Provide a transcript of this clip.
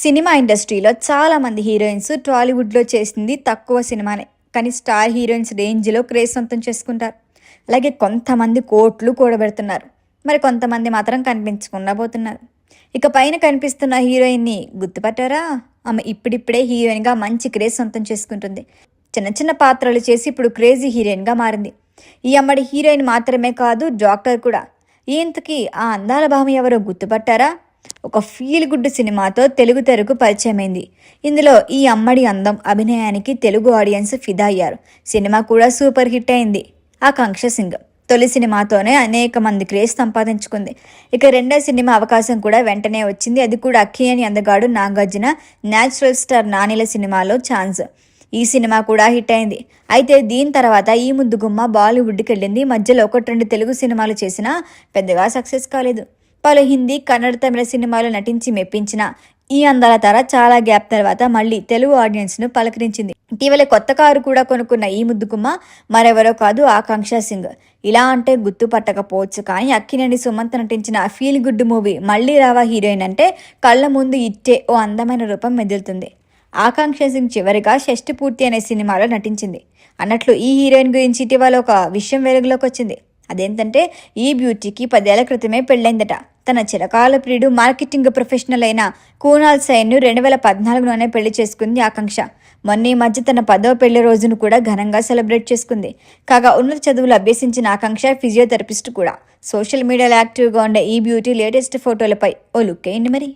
Cinema ఇండస్ట్రీలో చాలామంది heroines టాలీవుడ్లో చేసింది తక్కువ సినిమానే, కానీ స్టార్ హీరోయిన్స్ రేంజ్లో క్రేజ్ సొంతం చేసుకుంటారు. అలాగే కొంతమంది కోట్లు కూడబెడుతున్నారు, మరి కొంతమంది మాత్రం కనిపించకుండా పోతున్నారు. ఇక పైన కనిపిస్తున్న హీరోయిన్ని గుర్తుపట్టారా? ఆమె ఇప్పుడిప్పుడే హీరోయిన్గా మంచి క్రేజ్ సొంతం చేసుకుంటుంది. చిన్న చిన్న పాత్రలు చేసి ఇప్పుడు క్రేజీ హీరోయిన్గా మారింది. ఈ అమ్మడి హీరోయిన్ మాత్రమే కాదు, డాక్టర్ కూడా. ఇంతకీ ఆ అందాల భామ ఎవరో గుర్తుపట్టారా? ఒక ఫీల్ గుడ్ సినిమాతో తెలుగు తెరకు పరిచయమైంది. ఇందులో ఈ అమ్మడి అందం, అభినయానికి తెలుగు ఆడియన్స్ ఫిదా అయ్యారు. సినిమా కూడా సూపర్ హిట్ అయింది. ఆకాంక్ష సింగ్ తొలి సినిమాతోనే అనేక మంది క్రేజ్ సంపాదించుకుంది. ఇక రెండో సినిమా అవకాశం కూడా వెంటనే వచ్చింది. అది కూడా అక్కినేని అందగాడు నాగార్జున, న్యాచురల్ స్టార్ నానిల సినిమాలో ఛాన్స్. ఈ సినిమా కూడా హిట్ అయింది. అయితే దీని తర్వాత ఈ ముద్దుగుమ్మ బాలీవుడ్కి వెళ్ళింది. మధ్యలో 1-2 తెలుగు సినిమాలు చేసినా పెద్దగా సక్సెస్ కాలేదు. పలు హిందీ, కన్నడ, తమిళ సినిమాలు నటించి మెప్పించిన ఈ అందాల తార చాలా గ్యాప్ తర్వాత మళ్ళీ తెలుగు ఆడియన్స్ను పలకరించింది. ఇటీవల కొత్త కారు కూడా కొనుక్కున్న ఈ ముద్దుగుమ్మ మరెవరో కాదు, ఆకాంక్ష సింగ్. ఇలా అంటే గుర్తుపట్టకపోవచ్చు, కానీ అక్కినేని సుమంత్ నటించిన ఫీల్ గుడ్ మూవీ మళ్ళీ రావా హీరోయిన్ అంటే కళ్ళ ముందు ఇట్టే ఓ అందమైన రూపం మెదులుతుంది. ఆకాంక్ష సింగ్ చివరిగా షష్టి పూర్తి అనే సినిమాలో నటించింది. అన్నట్లు ఈ హీరోయిన్ గురించి ఇటీవల ఒక విషయం వెలుగులోకి వచ్చింది. అదేంటంటే ఈ బ్యూటీకి 10 ఏళ్ల క్రితమే పెళ్ళైందట. తన చిరకాల ప్రియుడు, మార్కెటింగ్ ప్రొఫెషనల్ అయిన కూనాల్ సైన్ను 2014లోనే పెళ్లి చేసుకుంది ఆకాంక్ష. మొన్న ఈ మధ్య తన 10వ పెళ్లి రోజును కూడా ఘనంగా సెలబ్రేట్ చేసుకుంది. కాగా ఉన్నత చదువులు అభ్యసించిన ఆకాంక్ష ఫిజియోథెరపిస్ట్ కూడా. సోషల్ మీడియాలో యాక్టివ్గా ఉండే ఈ బ్యూటీ లేటెస్ట్ ఫోటోలపై ఓ లుక్ వేయండి మరి.